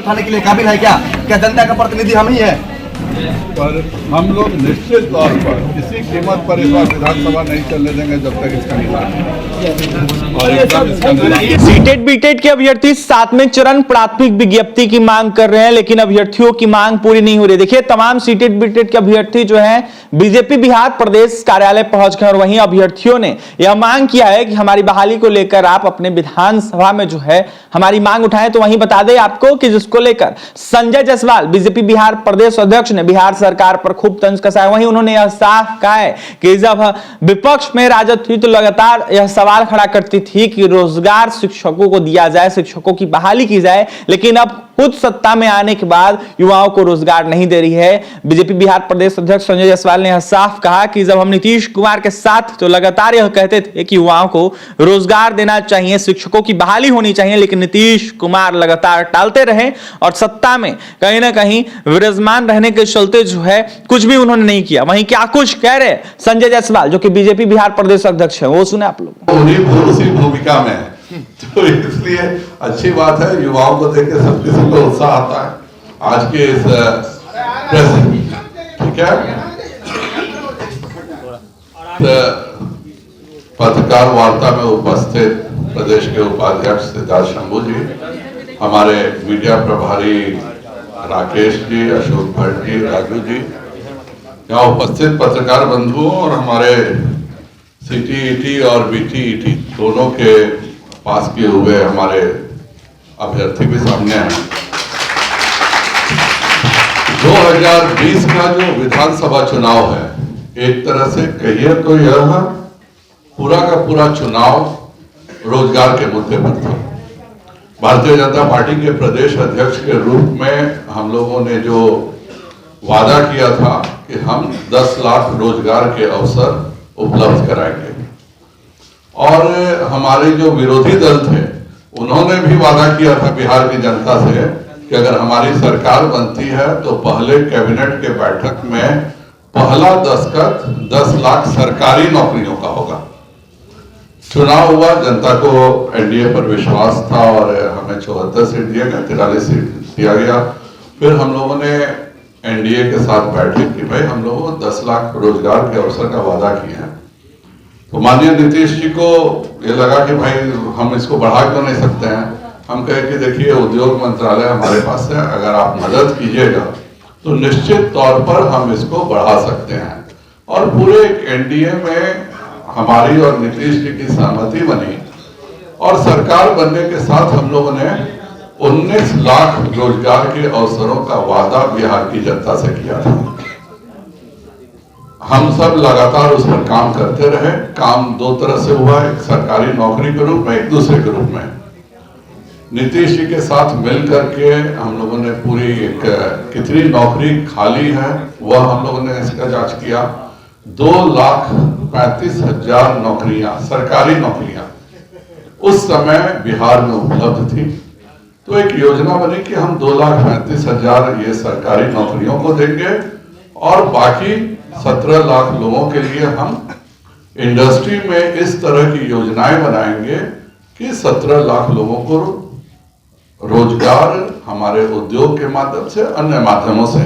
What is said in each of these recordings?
उठाने के लिए काबिल है क्या? क्या जनता का प्रतिनिधि हम ही है? पर हम लोग निश्चित तौर पर किसी कीमत पर इस बार विधानसभा नहीं चलने देंगे जब तक इसका निदान नहीं। सीटेट बीटेट के अभ्यर्थी 7वें चरण प्राथमिक विज्ञप्ति की मांग कर रहे हैं, लेकिन अभ्यर्थियों की मांग पूरी नहीं हो रही। देखिए, तमाम सीटेट बीटेट के अभ्यर्थी जो हैं बीजेपी बिहार प्रदेश कार्यालय पहुंच गए और वहीं अभ्यर्थियों ने यह मांग किया है कि हमारी बहाली को लेकर आप अपने विधानसभा में जो है हमारी मांग उठाएं। तो वहीं बता दें आपको कि जिसको लेकर संजय जायसवाल बीजेपी बिहार प्रदेश अध्यक्ष ने बिहार सरकार पर खूब तंज कसा है। वहीं उन्होंने यह साफ कहा है कि जब विपक्ष में राजद थी तो लगातार यह सवाल खड़ा करती थी कि रोजगार शिक्षकों को दिया जाए, शिक्षकों की बहाली की जाए, लेकिन अब खुद सत्ता में आने के बाद युवाओं को रोजगार नहीं दे रही है। बीजेपी बिहार प्रदेश अध्यक्ष संजय जायसवाल ने यह साफ कहा कि जब हम नीतीश कुमार के साथ तो लगातार यह कहते थे कि युवाओं को रोजगार देना चाहिए, शिक्षकों की बहाली होनी चाहिए, लेकिन नीतीश कुमार लगातार टालते रहे और सत्ता में कहीं ना कहीं विराजमान रहने के चलते जो है कुछ भी उन्होंने नहीं किया। वहीं क्या कुछ कह रहे संजय जायसवाल जो कि बीजेपी बिहार प्रदेश अध्यक्ष है, वो सुने आप लोग। उसी भूमिका में है तो इसलिए अच्छी बात है, युवाओं को देख के सब किसी को उत्साह आता है। आज के इस ठीक है पत्रकार वार्ता में उपस्थित प्रदेश के उपाध्यक्ष सिद्धार्थ शंभू जी, हमारे मीडिया प्रभारी राकेश जी, अशोक भट्ट जी, राजू जी, यहाँ उपस्थित पत्रकार बंधुओं और हमारे सीटीईटी और बीटीईटी दोनों के पास किए हुए हमारे अभ्यर्थी भी सामने हैं। 2020 का जो विधानसभा चुनाव है, एक तरह से कहिए तो यह पूरा का पूरा चुनाव रोजगार के मुद्दे पर था। भारतीय जनता पार्टी के प्रदेश अध्यक्ष के रूप में हम लोगों ने जो वादा किया था कि हम 10 लाख रोजगार के अवसर उपलब्ध कराएंगे, और हमारे जो विरोधी दल थे उन्होंने भी वादा किया था बिहार की जनता से कि अगर हमारी सरकार बनती है तो पहले कैबिनेट के बैठक में पहला दस्तखत 10 लाख सरकारी नौकरियों का होगा। चुनाव हुआ, जनता को एनडीए पर विश्वास था और हमें 74 सीट दिया गया, 43 सीट दिया गया। फिर हम लोगों ने एनडीए के साथ बैठक की, भाई हम लोगों को 10 लाख रोजगार के अवसर का वादा किया है। तो माननीय नीतीश जी को ये लगा कि भाई हम इसको बढ़ा क्यों नहीं सकते हैं। हम कहे कि देखिए उद्योग मंत्रालय हमारे पास है, अगर आप मदद कीजिएगा तो निश्चित तौर पर हम इसको बढ़ा सकते हैं। और पूरे एनडीए में हमारी और नीतीश जी की सहमति बनी और सरकार बनने के साथ हम लोगों ने 19 लाख रोजगार के अवसरों का वादा बिहार की जनता से किया था। हम सब लगातार उस पर काम करते रहे। काम दो तरह से हुआ, एक सरकारी नौकरी के रूप में, एक दूसरे के रूप में। नीतीश जी के साथ मिल करके हम लोगों ने पूरी कितनी नौकरी खाली है वह हम लोगों ने इसका जांच किया। 2,35,000 नौकरियां, सरकारी नौकरियां उस समय बिहार में उपलब्ध थी। तो एक योजना बनी कि हम 2,35,000 ये सरकारी नौकरियों को देंगे और बाकी 17 लाख लोगों के लिए हम इंडस्ट्री में इस तरह की योजनाएं बनाएंगे कि 17 लाख लोगों को रोजगार हमारे उद्योग के माध्यम से, अन्य माध्यमों से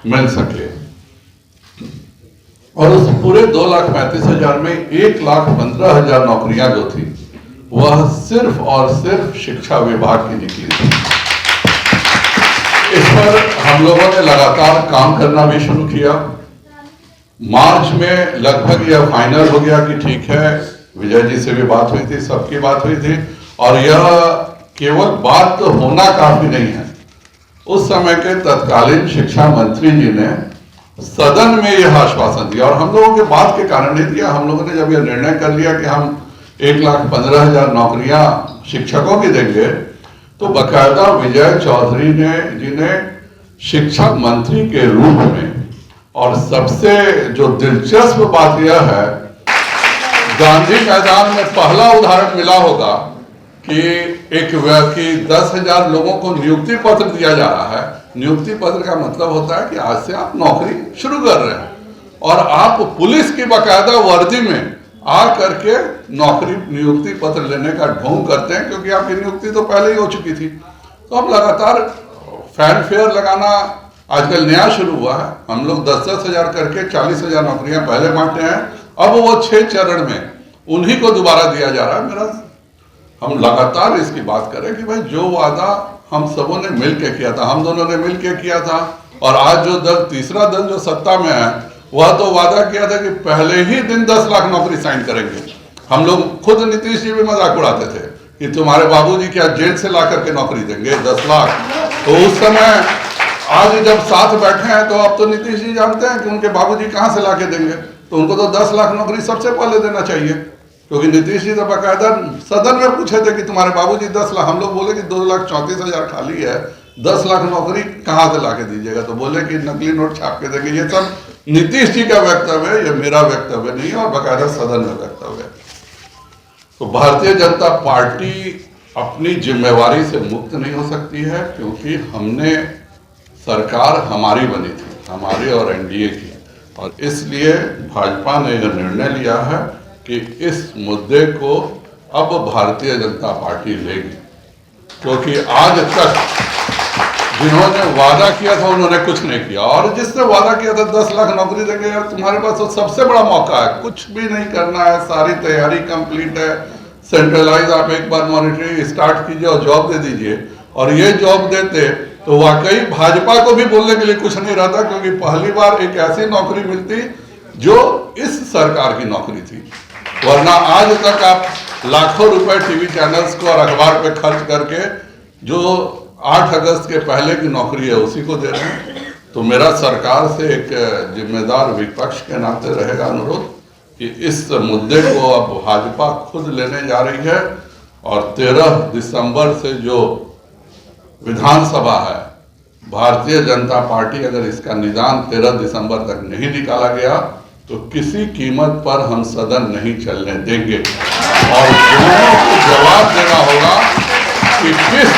मिल सके। और उस पूरे 2,35,000 में 1,15,000 नौकरियां जो थी वह सिर्फ और सिर्फ शिक्षा विभाग की निकली थी। इस पर हम लोगों ने लगातार काम करना भी शुरू किया। मार्च में लगभग यह फाइनल हो गया कि ठीक है, विजय जी से भी बात हुई थी, सबकी बात हुई थी, और यह केवल बात तो होना काफी नहीं है। उस समय के तत्कालीन शिक्षा मंत्री जी ने सदन में यह आश्वासन दिया, और हम लोगों के बात के कारण नहीं दिया। हम लोगों ने जब यह निर्णय कर लिया कि हम 1,15,000 नौकरियां शिक्षकों की देंगे, तो बकायदा विजय चौधरी जी ने शिक्षा मंत्री के रूप में, और सबसे जो दिलचस्प बात यह है, गांधी मैदान में पहला उदाहरण मिला होगा कि एक व्यक्ति 10,000 लोगों को नियुक्ति पत्र दिया जा रहा है। नियुक्ति पत्र का मतलब होता है कि आज से आप नौकरी शुरू कर रहे हैं, और आप पुलिस की बकायदा वर्दी में आ करके नौकरी नियुक्ति पत्र लेने का ढोंग करते हैं, क्योंकि आपकी नियुक्ति तो पहले ही हो चुकी थी। तो अब लगातार फैन फेयर लगाना आजकल नया शुरू हुआ है। हम लोग 10-10 हजार करके 40,000 नौकरियां पहले बांटे हैं, अब वो 6 चरण में उन्हीं को दोबारा दिया जा रहा है। मेरा हम लगातार इसकी बात करें कि भाई जो वादा हम सबों ने मिलकर किया था, हम दोनों ने मिलकर किया था, और आज जो दल तीसरा दल जो सत्ता में है वह तो वादा किया था कि पहले ही दिन 10 लाख नौकरी साइन करेंगे। हम लोग खुद नीतीश जी भी मजाक उड़ाते थे कि तुम्हारे बाबूजी क्या जेल से ला करके नौकरी देंगे 10 लाख। तो उस समय आज जब साथ बैठे हैं तो अब तो नीतीश जी जानते हैं कि उनके बाबूजी कहां से लाके देंगे, तो उनको तो 10 लाख नौकरी सबसे पहले देना चाहिए, क्योंकि नीतीश जी तो बाकायदा सदन में पूछे थे कि तुम्हारे बाबूजी 10 लाख, हम लोग बोले कि 2,34,000 खाली है, 10 लाख नौकरी कहां से लाके दीजिएगा, तो बोले कि नकली नोट छाप के देंगे। ये सब नीतीश जी का वक्तव्य है, ये मेरा वक्तव्य नहीं है, और बाकायदा सदन में वक्तव्य है। तो भारतीय जनता पार्टी अपनी जिम्मेवारी से मुक्त नहीं हो सकती है, क्योंकि हमने सरकार हमारी बनी थी, हमारी और एनडीए की, और इसलिए भाजपा ने यह निर्णय लिया है कि इस मुद्दे को अब भारतीय जनता पार्टी लेगी, क्योंकि आज तक जिन्होंने वादा किया था उन्होंने कुछ नहीं किया, और जिसने वादा किया था 10 लाख नौकरी देंगे, यार तुम्हारे पास तो सबसे बड़ा मौका है, कुछ भी नहीं करना है, सारी तैयारी कंप्लीट है, सेंट्रलाइज आप एक बार मॉनिटरिंग स्टार्ट कीजिए और जॉब दे दीजिए। और ये जॉब देते तो वाकई भाजपा को भी बोलने के लिए कुछ नहीं रहता, क्योंकि पहली बार एक ऐसी नौकरी मिलती जो इस सरकार की नौकरी थी, वरना आज तक आप लाखों रुपए टीवी चैनल्स को और अखबार पे खर्च करके जो 8 अगस्त के पहले की नौकरी है उसी को दे रहे हैं। तो मेरा सरकार से एक जिम्मेदार विपक्ष के नाते रहेगा अनुरोध कि इस मुद्दे को अब भाजपा खुद लेने जा रही है, और 13 दिसंबर से जो विधानसभा है, भारतीय जनता पार्टी अगर इसका निदान 13 दिसंबर तक नहीं निकाला गया तो किसी कीमत पर हम सदन नहीं चलने देंगे, और दोनों को जवाब देना होगा कि किस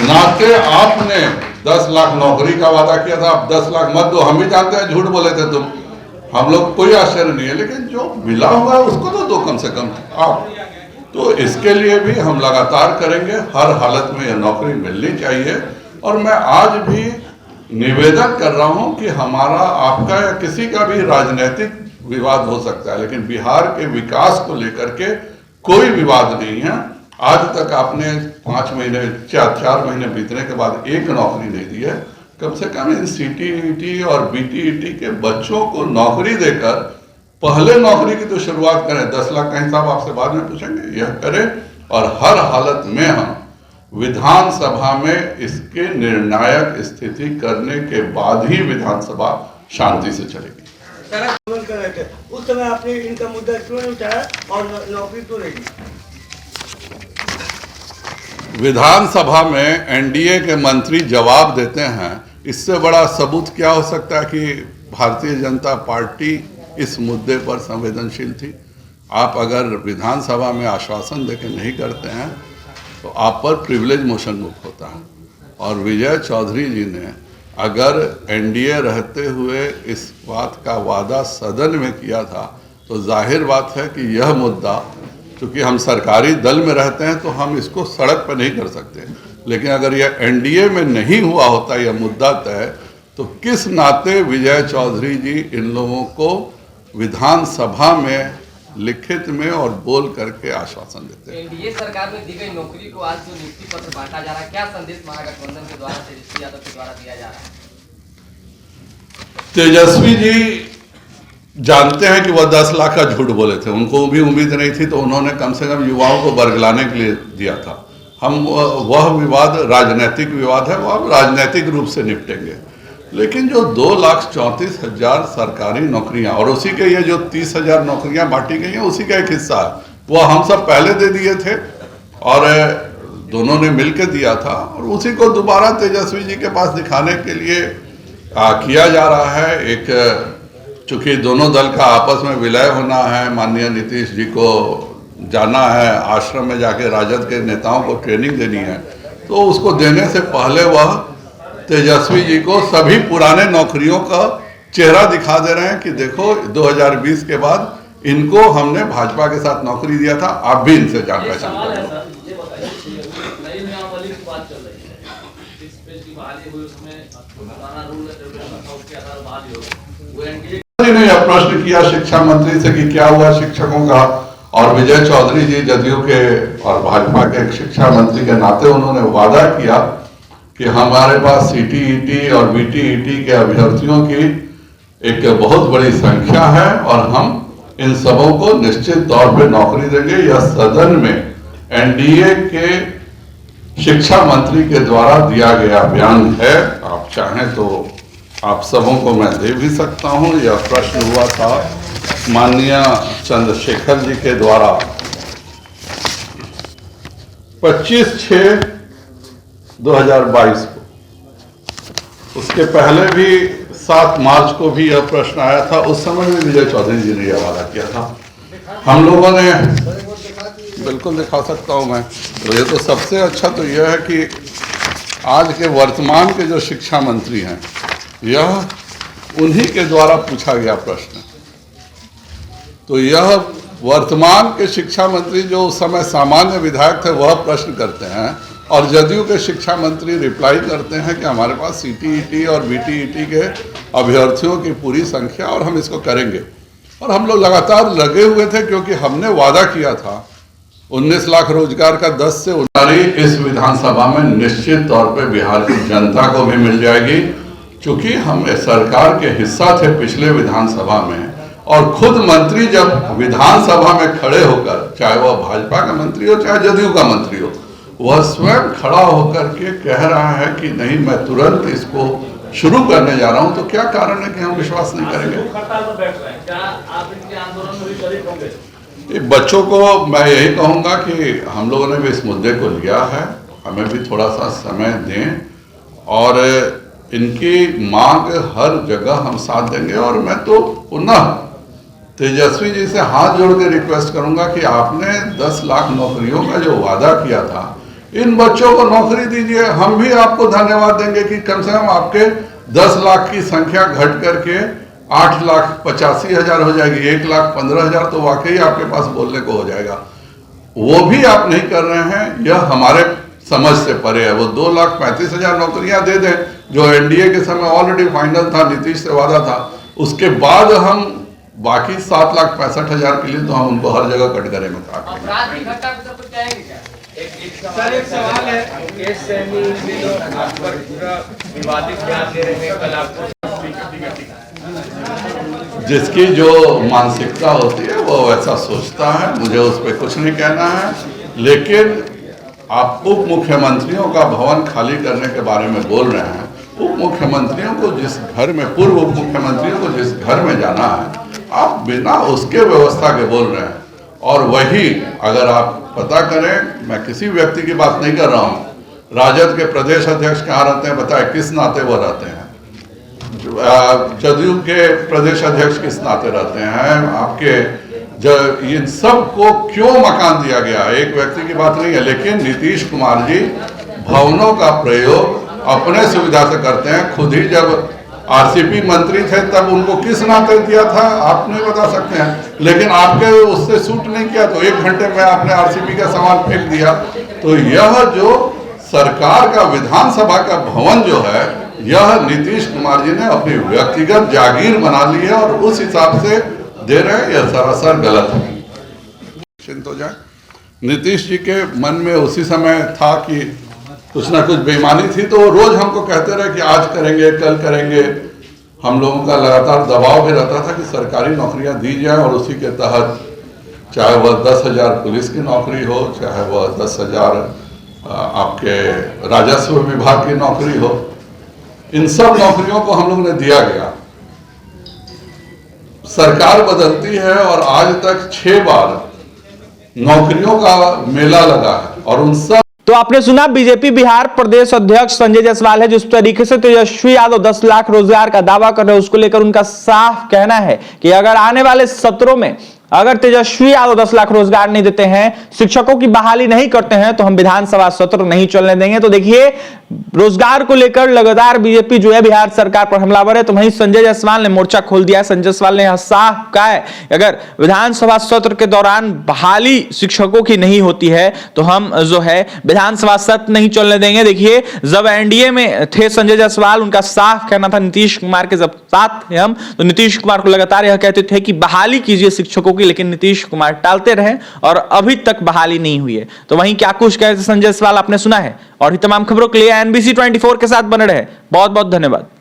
नाते आपने 10 लाख नौकरी का वादा किया था, आप 10 लाख मत दो, हम भी जानते हैं झूठ बोले थे तुम, हम लोग कोई आश्चर्य नहीं है, लेकिन जो मिला हुआ है उसको तो दो कम से कम आप। तो इसके लिए भी हम लगातार करेंगे, हर हालत में यह नौकरी मिलनी चाहिए। और मैं आज भी निवेदन कर रहा हूं कि हमारा, आपका या किसी का भी राजनीतिक विवाद हो सकता है, लेकिन बिहार के विकास को लेकर के कोई विवाद नहीं है। आज तक आपने 5 महीने 4 महीने बीतने के बाद एक नौकरी नहीं दी है। कम से कम इन सीटीईटी और बीटीईटी के बच्चों को नौकरी देकर पहले नौकरी की तो शुरुआत करें। 10 लाख का हिसाब आपसे बाद में पूछेंगे, यह करें, और हर हालत में हम विधानसभा में इसके निर्णायक स्थिति करने के बाद ही विधानसभा शांति से चलेगी। कर रहे थे उस समय आपने इनका मुद्दा क्यों नहीं उठाया और नौकरी क्यों नहीं दी? विधानसभा में एनडीए के मंत्री जवाब देते हैं, इससे बड़ा सबूत क्या हो सकता है कि भारतीय जनता पार्टी इस मुद्दे पर संवेदनशील थी। आप अगर विधानसभा में आश्वासन देकर नहीं करते हैं तो आप पर प्रिविलेज मोशन मुक्त होता है। और विजय चौधरी जी ने अगर एनडीए रहते हुए इस बात का वादा सदन में किया था तो जाहिर बात है कि यह मुद्दा, क्योंकि हम सरकारी दल में रहते हैं तो हम इसको सड़क पर नहीं कर सकते, लेकिन अगर यह एनडीए में नहीं हुआ होता यह मुद्दा तय, तो किस नाते विजय चौधरी जी इन लोगों को विधानसभा में लिखित में और बोल करके आश्वासन देते हैं। एनडीए सरकार में दी गई नौकरी को आज जो नियुक्ति पत्र बांटा जा रहा है, क्या संदेश महागठबंधन के द्वारा तेजस्वी यादव के द्वारा दिया जा रहा है? तेजस्वी जी जानते हैं कि वह 10 लाख का झूठ बोले थे, उनको भी उम्मीद नहीं थी, तो उन्होंने कम से कम युवाओं को बरगलाने के लिए दिया था। हम वह विवाद राजनीतिक विवाद है, वह हम राजनीतिक रूप से निपटेंगे, लेकिन जो 2,34,000 सरकारी नौकरियां और उसी के ये जो 30,000 नौकरियां बांटी गई हैं उसी का एक हिस्सा है, वो हम सब पहले दे दिए थे और दोनों ने मिलकर दिया था, और उसी को दोबारा तेजस्वी जी के पास दिखाने के लिए किया जा रहा है। एक चूंकि दोनों दल का आपस में विलय होना है, माननीय नीतीश जी को जाना है आश्रम में, जाके राजद के नेताओं को ट्रेनिंग देनी है, तो उसको देने से पहले वह तेजस्वी जी को सभी पुराने नौकरियों का चेहरा दिखा दे रहे हैं कि देखो 2020 के बाद इनको हमने भाजपा के साथ नौकरी दिया था, आप भी इनसे जान पहचान करो। बहाली हुई उसमें पुराना रूल रेगुलेशन था उसके आधार पर बहाली हो वो एनडीए ने यह प्रश्न किया शिक्षा मंत्री से कि क्या हुआ शिक्षकों का, और विजय चौधरी जी जदयू के और भाजपा के एक शिक्षा मंत्री के नाते उन्होंने वादा किया कि हमारे पास सीटीईटी और बीटीईटी के अभ्यर्थियों की एक बहुत बड़ी संख्या है और हम इन सबों को निश्चित तौर पे नौकरी देंगे। यह सदन में एनडीए के शिक्षा मंत्री के द्वारा दिया गया बयान है। आप चाहें तो आप सबों को मैं दे भी सकता हूं। यह प्रश्न हुआ था माननीय चंद्रशेखर जी के द्वारा 25/6/2022 को। उसके पहले भी 7 मार्च को भी यह प्रश्न आया था। उस समय भी विजय चौधरी जी ने यह वादा किया था। हम लोगों ने बिल्कुल दिखा सकता हूं मैं। तो ये तो सबसे अच्छा तो यह है कि आज के वर्तमान के जो शिक्षा मंत्री हैं यह उन्हीं के द्वारा पूछा गया प्रश्न। तो यह वर्तमान के शिक्षा मंत्री जो उस समय सामान्य विधायक थे वह प्रश्न करते हैं और जदयू के शिक्षा मंत्री रिप्लाई करते हैं कि हमारे पास सीटीईटी और बीटीईटी के अभ्यर्थियों की पूरी संख्या और हम इसको करेंगे। और हम लोग लगातार लगे हुए थे क्योंकि हमने वादा किया था 19 लाख रोजगार का 10 से 19 इस विधानसभा में निश्चित तौर पे बिहार की जनता को भी मिल जाएगी। क्योंकि हम सरकार के हिस्सा थे पिछले विधानसभा में और खुद मंत्री जब विधानसभा में खड़े होकर, चाहे वह भाजपा का मंत्री हो चाहे जदयू का मंत्री हो, वह स्वयं खड़ा होकर के कह रहा है कि नहीं मैं तुरंत इसको शुरू करने जा रहा हूं, तो क्या कारण है कि हम विश्वास नहीं करेंगे? ये बच्चों को मैं यही कहूंगा कि हम लोगों ने भी इस मुद्दे को लिया है, हमें भी थोड़ा सा समय दें और इनकी मांग हर जगह हम साथ देंगे। और मैं तो पुनः तेजस्वी जी से हाथ जोड़ के रिक्वेस्ट करूंगा कि आपने 10 लाख नौकरियों का जो वादा किया था, इन बच्चों को नौकरी दीजिए। हम भी आपको धन्यवाद देंगे कि कम से कम आपके 10 लाख की संख्या घट करके 8,85,000 हो जाएगी। 1,15,000 तो वाकई आपके पास बोलने को हो जाएगा। वो भी आप नहीं कर रहे हैं, यह हमारे समझ से परे है। वो 2,35,000 नौकरियां दे दें जो एनडीए के समय ऑलरेडी फाइनल था, नीतीश से वादा था। उसके बाद हम बाकी 7,65,000 के लिए तो हम उनको हर जगह कटघरे में काट लेंगे। अपराध की घटना पे सब कुछ कहेंगे क्या? सर एक सवाल है, केस सैनी में जो आप पर पूरा विवादित बयान दे रहे हैं, कल आपको जिसकी जो मानसिकता होती है वो वैसा सोचता है, मुझे उस पर कुछ नहीं कहना है। लेकिन आप उप मुख्यमंत्रियों का भवन खाली करने के बारे में बोल रहे हैं। उप मुख्यमंत्रियों को जिस घर में, पूर्व उप मुख्यमंत्रियों को जिस घर में जाना है, आप बिना उसके व्यवस्था के बोल रहे हैं। और वही अगर आप पता करें, मैं किसी व्यक्ति की बात नहीं कर रहा हूं, राजद के प्रदेश अध्यक्ष कहाँ रहते हैं बताए, किस नाते वो रहते हैं? जदयू के प्रदेश अध्यक्ष किस नाते रहते हैं? आपके इन सब को क्यों मकान दिया गया? एक व्यक्ति की बात नहीं है। लेकिन नीतीश कुमार जी भवनों का प्रयोग अपने सुविधा से करते हैं। खुद ही जब आरसीपी मंत्री थे तब उनको किस नाते दिया था आप नहीं बता सकते हैं, लेकिन आपके उससे सूट नहीं किया तो 1 घंटे में आपने आरसीपी का सामान फेंक दिया। तो यह जो सरकार का विधानसभा का भवन जो है, यह नीतीश कुमार जी ने अपनी व्यक्तिगत जागीर बना ली है और उस हिसाब से दे रहे हैं। यह सरासर गलत है। निश्चिंत हो जाए। नीतीश जी के मन में उसी समय था कि कुछ ना कुछ बेईमानी थी, तो रोज हमको कहते रहे कि आज करेंगे, कल करेंगे। हम लोगों का लगातार दबाव भी रहता था कि सरकारी नौकरियां दी जाए और उसी के तहत चाहे वह 10,000 पुलिस की नौकरी हो, चाहे वह 10,000 आपके राजस्व विभाग की नौकरी हो, इन सब नौकरियों को हम लोग ने दिया गया। सरकार बदलती है और आज तक 6 बार नौकरियों का मेला लगा है और उन सब। तो आपने सुना बीजेपी बिहार प्रदेश अध्यक्ष संजय जायसवाल है, जिस तरीके से तेजस्वी यादव 10 लाख रोजगार का दावा कर रहे हैं, उसको लेकर उनका साफ कहना है कि अगर आने वाले सत्रों में अगर तेजस्वी यादव 10 लाख रोजगार नहीं देते हैं, शिक्षकों की बहाली नहीं करते हैं, तो हम विधानसभा सत्र नहीं चलने देंगे। तो देखिए रोजगार को लेकर लगातार बीजेपी जो है बिहार सरकार पर हमलावर है, तो वहीं संजय जायसवाल ने मोर्चा खोल दिया है। संजय जायसवाल ने साफ कहा है अगर विधानसभा सत्र के दौरान बहाली शिक्षकों की नहीं होती है तो हम जो है विधानसभा सत्र नहीं चलने देंगे। देखिए, जब एनडीए में थे संजय जायसवाल, उनका साफ कहना था नीतीश कुमार के जब साथ थे हम, तो नीतीश कुमार को लगातार यह कहते थे कि बहाली कीजिए शिक्षकों की, लेकिन नीतीश कुमार टालते रहे और अभी तक बहाली नहीं हुई है। तो वहीं क्या कुछ कहते संजय जायसवाल आपने सुना है। और ही तमाम खबरों के लिए NBC 24 के साथ बने रहे। बहुत बहुत धन्यवाद।